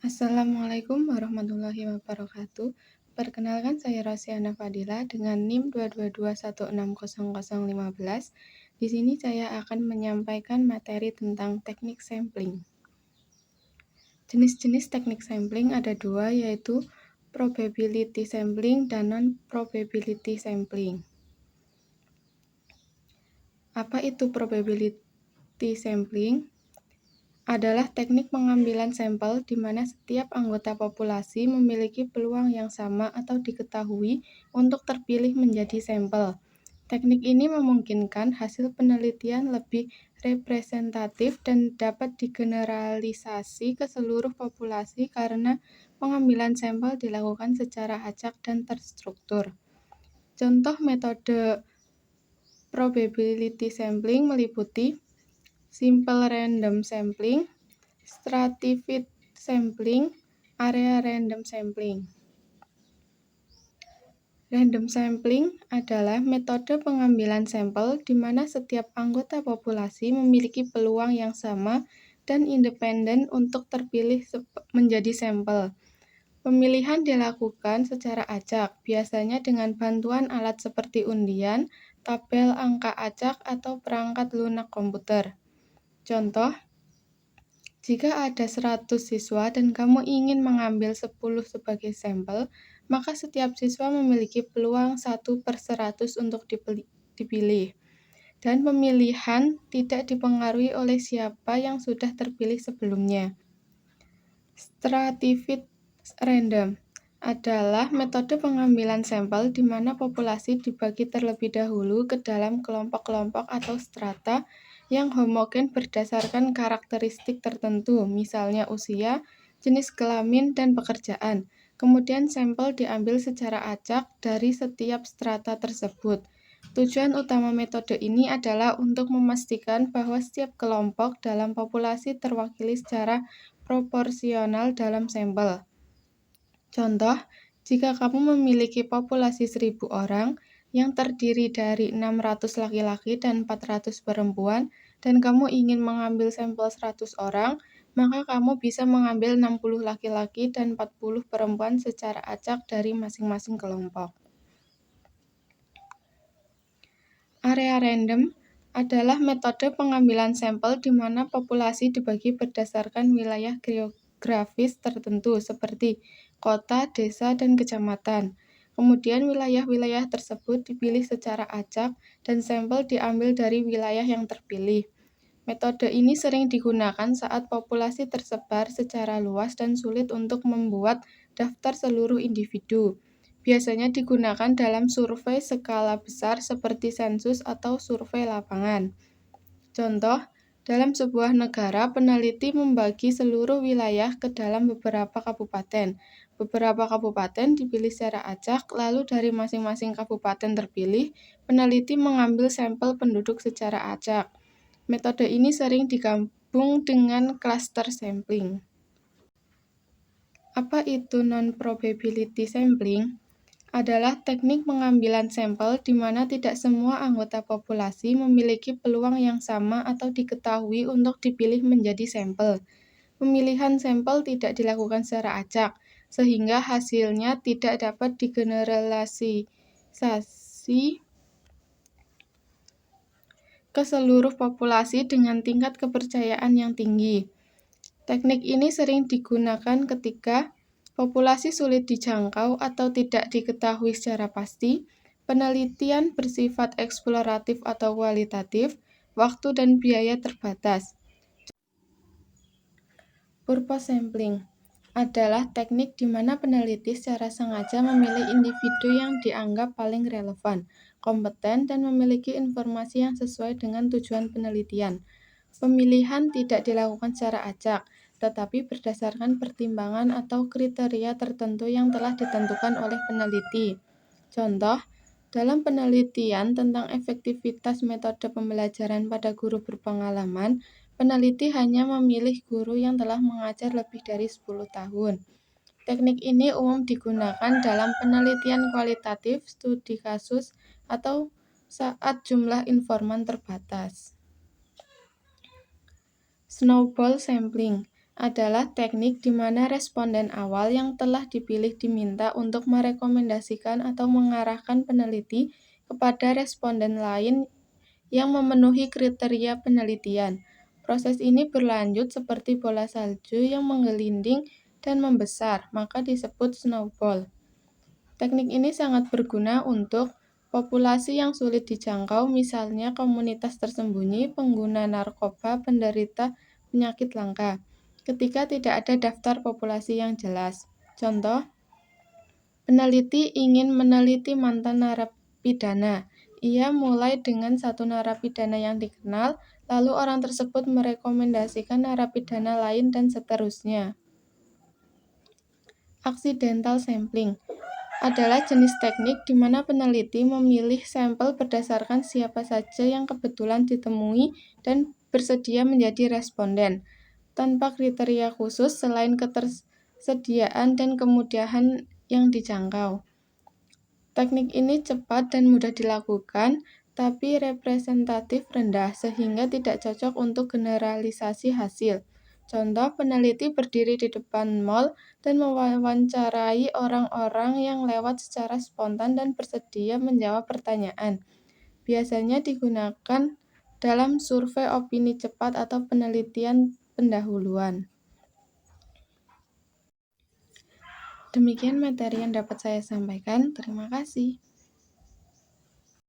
Assalamualaikum warahmatullahi wabarakatuh. Perkenalkan saya Rosiana Fadila dengan NIM 222160015. Di sini saya akan menyampaikan materi tentang teknik sampling. Jenis-jenis teknik sampling ada dua, yaitu probability sampling dan non-probability sampling. Apa itu probability sampling? Adalah teknik pengambilan sampel di mana setiap anggota populasi memiliki peluang yang sama atau diketahui untuk terpilih menjadi sampel. Teknik ini memungkinkan hasil penelitian lebih representatif dan dapat digeneralisasi ke seluruh populasi karena pengambilan sampel dilakukan secara acak dan terstruktur. Contoh metode probability sampling meliputi simple random sampling, stratified sampling, area random sampling. Random sampling adalah metode pengambilan sampel di mana setiap anggota populasi memiliki peluang yang sama dan independen untuk terpilih menjadi sampel. Pemilihan dilakukan secara acak, biasanya dengan bantuan alat seperti undian, tabel angka acak, atau perangkat lunak komputer. Contoh, jika ada 100 siswa dan kamu ingin mengambil 10 sebagai sampel, maka setiap siswa memiliki peluang 1/100 untuk dipilih. Dan pemilihan tidak dipengaruhi oleh siapa yang sudah terpilih sebelumnya. Stratified random adalah metode pengambilan sampel di mana populasi dibagi terlebih dahulu ke dalam kelompok-kelompok atau strata yang homogen berdasarkan karakteristik tertentu, misalnya usia, jenis kelamin, dan pekerjaan. Kemudian sampel diambil secara acak dari setiap strata tersebut. Tujuan utama metode ini adalah untuk memastikan bahwa setiap kelompok dalam populasi terwakili secara proporsional dalam sampel. Contoh, jika kamu memiliki populasi 1000 orang yang terdiri dari 600 laki-laki dan 400 perempuan, dan kamu ingin mengambil sampel 100 orang, maka kamu bisa mengambil 60 laki-laki dan 40 perempuan secara acak dari masing-masing kelompok. Area random adalah metode pengambilan sampel di mana populasi dibagi berdasarkan wilayah geografis tertentu seperti kota, desa, dan kecamatan. Kemudian wilayah-wilayah tersebut dipilih secara acak dan sampel diambil dari wilayah yang terpilih. Metode ini sering digunakan saat populasi tersebar secara luas dan sulit untuk membuat daftar seluruh individu. Biasanya digunakan dalam survei skala besar seperti sensus atau survei lapangan. Contoh, dalam sebuah negara, peneliti membagi seluruh wilayah ke dalam beberapa kabupaten. Beberapa kabupaten dipilih secara acak, lalu dari masing-masing kabupaten terpilih, peneliti mengambil sampel penduduk secara acak. Metode ini sering digabung dengan cluster sampling. Apa itu non-probability sampling? Adalah teknik pengambilan sampel di mana tidak semua anggota populasi memiliki peluang yang sama atau diketahui untuk dipilih menjadi sampel. Pemilihan sampel tidak dilakukan secara acak, sehingga hasilnya tidak dapat digeneralisasi ke seluruh populasi dengan tingkat kepercayaan yang tinggi. Teknik ini sering digunakan ketika populasi sulit dijangkau atau tidak diketahui secara pasti, penelitian bersifat eksploratif atau kualitatif, waktu dan biaya terbatas. Purpose sampling adalah teknik di mana peneliti secara sengaja memilih individu yang dianggap paling relevan, kompeten, dan memiliki informasi yang sesuai dengan tujuan penelitian. Pemilihan tidak dilakukan secara acak, tetapi berdasarkan pertimbangan atau kriteria tertentu yang telah ditentukan oleh peneliti. Contoh, dalam penelitian tentang efektivitas metode pembelajaran pada guru berpengalaman, peneliti hanya memilih guru yang telah mengajar lebih dari 10 tahun. Teknik ini umum digunakan dalam penelitian kualitatif, studi kasus, atau saat jumlah informan terbatas. Snowball sampling adalah teknik di mana responden awal yang telah dipilih diminta untuk merekomendasikan atau mengarahkan peneliti kepada responden lain yang memenuhi kriteria penelitian. Proses ini berlanjut seperti bola salju yang menggelinding dan membesar, maka disebut snowball. Teknik ini sangat berguna untuk populasi yang sulit dijangkau, misalnya komunitas tersembunyi, pengguna narkoba, penderita penyakit langka, ketika tidak ada daftar populasi yang jelas. Contoh, peneliti ingin meneliti mantan narapidana. Ia mulai dengan satu narapidana yang dikenal, lalu orang tersebut merekomendasikan narapidana lain dan seterusnya. Accidental sampling adalah jenis teknik di mana peneliti memilih sampel berdasarkan siapa saja yang kebetulan ditemui dan bersedia menjadi responden, tanpa kriteria khusus selain ketersediaan dan kemudahan yang dijangkau. Teknik ini cepat dan mudah dilakukan, tapi representatif rendah, sehingga tidak cocok untuk generalisasi hasil. Contoh, peneliti berdiri di depan mal dan mewawancarai orang-orang yang lewat secara spontan dan bersedia menjawab pertanyaan. Biasanya digunakan dalam survei opini cepat atau penelitian pendahuluan. Demikian materi yang dapat saya sampaikan. Terima kasih.